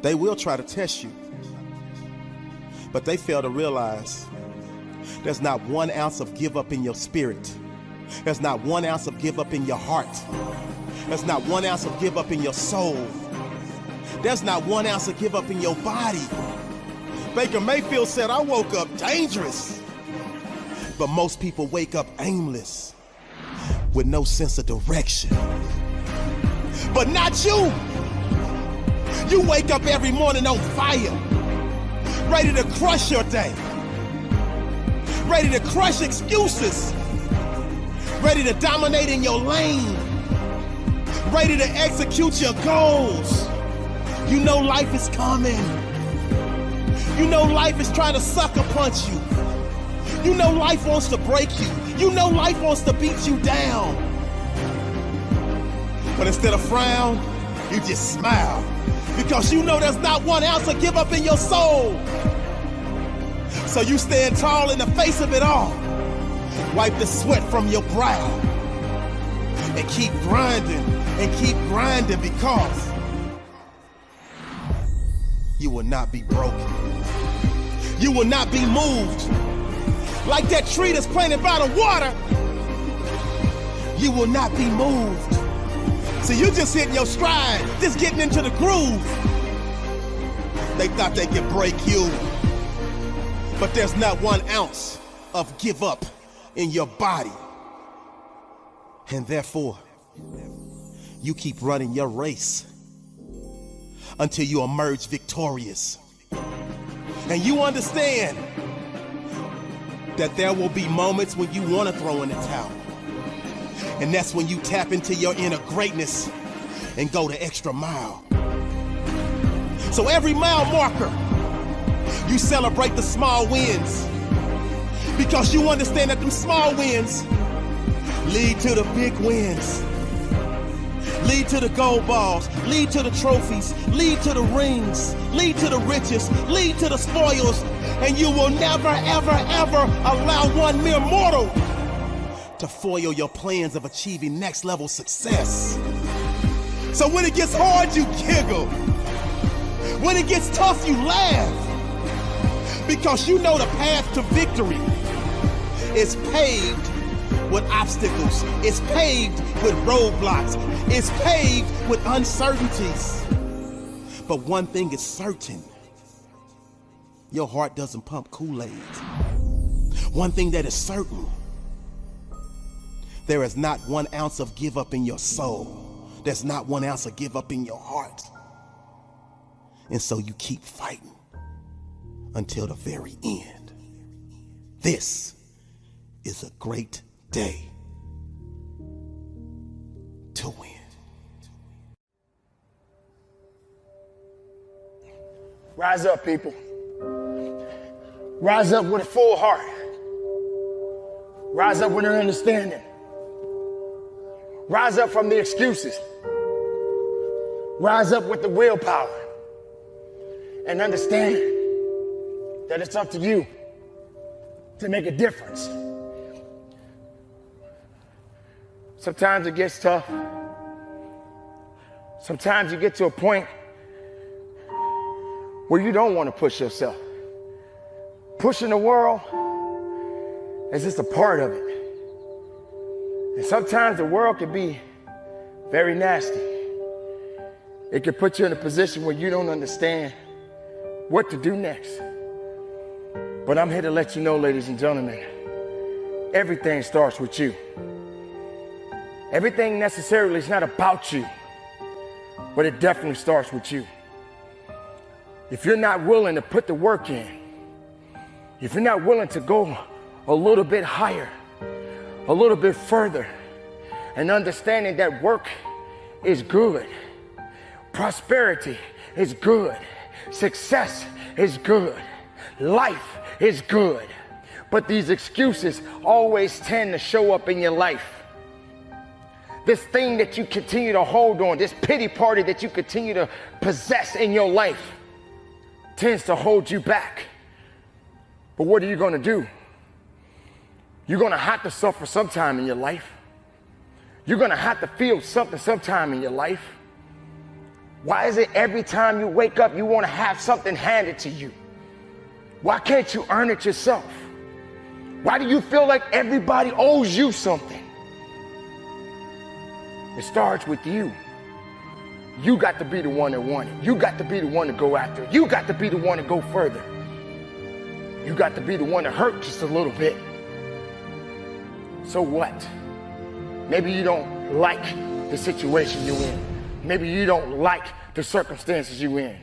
They will try to test you, but they fail to realize there's not 1 ounce of give up in your spirit. There's not 1 ounce of give up in your heart. There's not 1 ounce of give up in your soul. There's not 1 ounce of give up in your body. Baker Mayfield said, I woke up dangerous. But most people wake up aimless, with no sense of direction. But not you. You wake up every morning on fire, ready to crush your day, ready to crush excuses, ready to dominate in your lane, ready to execute your goals. You know life is coming. You know life is trying to sucker punch you. You know life wants to break you. You know life wants to beat you down. But instead of frown, you just smile, because you know there's not 1 ounce of give up in your soul. So you stand tall in the face of it all. Wipe the sweat from your brow and keep grinding because you will not be broken. You will not be moved. Like that tree that's planted by the water, you will not be moved. So you just hitting your stride, just getting into the groove. They thought they could break you, but there's not 1 ounce of give up in your body. And therefore, you keep running your race until you emerge victorious. And you understand that there will be moments when you want to throw in the towel. And that's when you tap into your inner greatness and go the extra mile. So every mile marker, you celebrate the small wins, because you understand that them small wins lead to the big wins, lead to the gold balls, lead to the trophies, lead to the rings, lead to the riches, lead to the spoils, and you will never, ever, ever allow one mere mortal to foil your plans of achieving next level success. So when it gets hard, you giggle. When it gets tough, you laugh, because you know the path to victory is paved with obstacles. It's paved with roadblocks. It's paved with uncertainties. But one thing is certain: your heart doesn't pump Kool-Aid. One thing that is certain: there is not 1 ounce of give up in your soul. There's not 1 ounce of give up in your heart. And so you keep fighting until the very end. This is a great day to win. Rise up, people. Rise up with a full heart. Rise up with an understanding. Rise up from the excuses. Rise up with the willpower. And understand that it's up to you to make a difference. Sometimes it gets tough. Sometimes you get to a point where you don't want to push yourself. Pushing the world is just a part of it. And sometimes the world can be very nasty. It can put you in a position where you don't understand what to do next. But I'm here to let you know, ladies and gentlemen, everything starts with you. Everything necessarily is not about you, but it definitely starts with you. If you're not willing to put the work in, if you're not willing to go a little bit higher, a little bit further, and understanding that work is good, prosperity is good, success is good, life is good, but these excuses always tend to show up in your life. This thing that you continue to hold on, this pity party that you continue to possess in your life, tends to hold you back. But what are you going to do? You're going to have to suffer sometime in your life. You're going to have to feel something sometime in your life. Why is it every time you wake up, you want to have something handed to you? Why can't you earn it yourself? Why do you feel like everybody owes you something? It starts with you. You got to be the one that won it. You got to be the one to go after it. You got to be the one to go further. You got to be the one to hurt just a little bit. So what? Maybe you don't like the situation you're in. Maybe you don't like the circumstances you're in.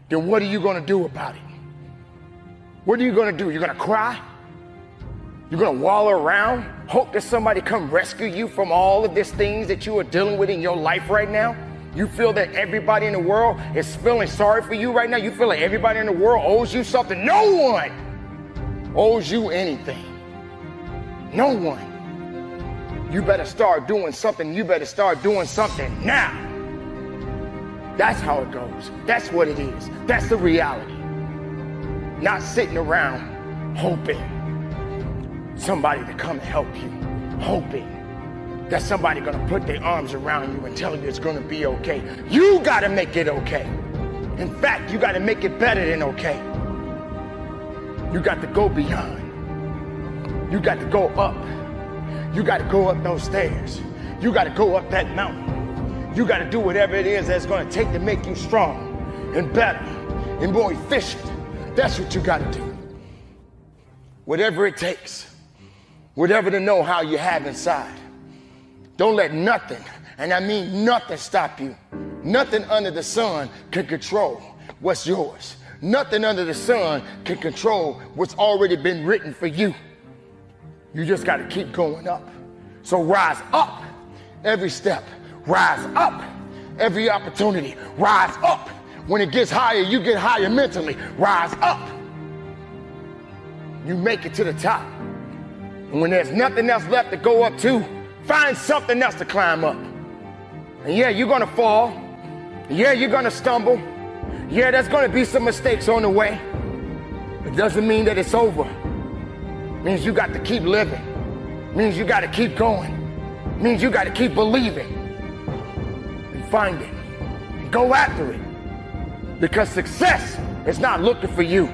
Then what are you going to do about it? What are you going to do? You're going to cry? You're going to wallow around, hope that somebody come rescue you from all of these things that you are dealing with in your life right now? You feel that everybody in the world is feeling sorry for you right now? You feel like everybody in the world owes you something? No one owes you anything. No one. You better start doing something. You better start doing something now. That's how it goes. That's what it is. That's the reality. Not sitting around hoping somebody to come and help you, hoping that somebody gonna put their arms around you and tell you it's gonna be okay. You gotta make it okay. In fact, you gotta make it better than okay. You got to go beyond. You got to go up. You got to go up those stairs. You got to go up that mountain. You got to do whatever it is that's gonna take to make you strong and better and more efficient. That's what you got to do. Whatever it takes. Whatever the know-how you have inside. Don't let nothing, and I mean nothing, stop you. Nothing under the sun can control what's yours. Nothing under the sun can control what's already been written for you. You just got to keep going up. So rise up every step. Rise up every opportunity. Rise up. When it gets higher, you get higher mentally. Rise up. You make it to the top. And when there's nothing else left to go up to, find something else to climb up. And yeah, you're gonna fall. Yeah, you're gonna stumble. Yeah, there's gonna be some mistakes on the way. It doesn't mean that it's over. It means you got to keep living. It means you got to keep going. It means you got to keep believing and finding and go after it. Because success is not looking for you.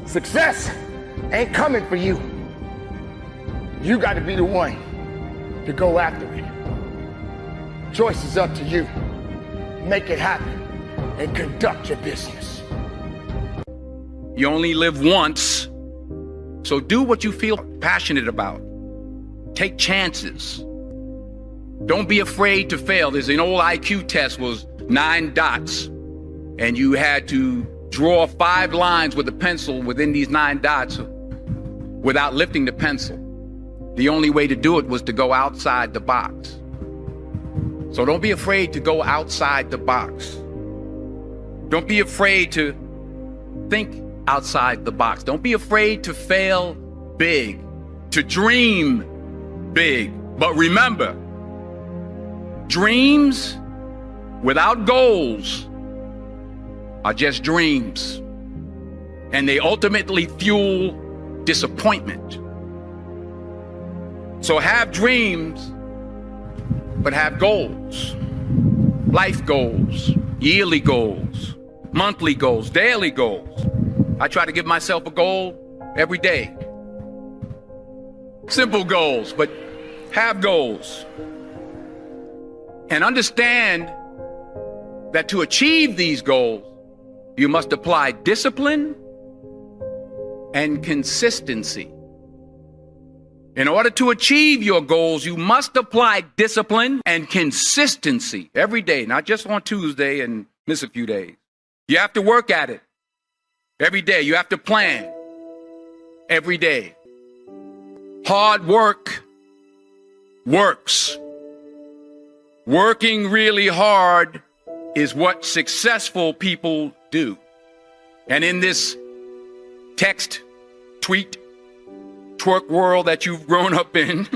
Success ain't coming for you. You got to be the one to go after it. Choice is up to you. Make it happen and conduct your business. You only live once, so do what you feel passionate about. Take chances. Don't be afraid to fail. There's an old IQ test, was 9 dots, and you had to draw 5 lines with a pencil within these 9 dots without lifting the pencil. The only way to do it was to go outside the box. So don't be afraid to go outside the box. Don't be afraid to think outside the box. Don't be afraid to fail big, to dream big. But remember, dreams without goals are just dreams. And they ultimately fuel disappointment. So have dreams, but have goals. Life goals, yearly goals, monthly goals, daily goals. I try to give myself a goal every day. Simple goals, but have goals. And understand that to achieve these goals, you must apply discipline and consistency. In order to achieve your goals, you must apply discipline and consistency every day, not just on Tuesday and miss a few days. You have to work at it every day. You have to plan every day. Hard work works. Working really hard is what successful people do. And in this text, tweet, twerk world that you've grown up in,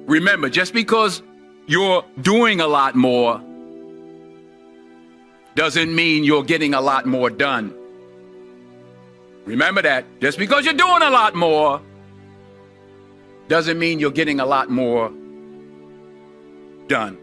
remember, just because you're doing a lot more doesn't mean you're getting a lot more done. Remember that. Just because you're doing a lot more doesn't mean you're getting a lot more done.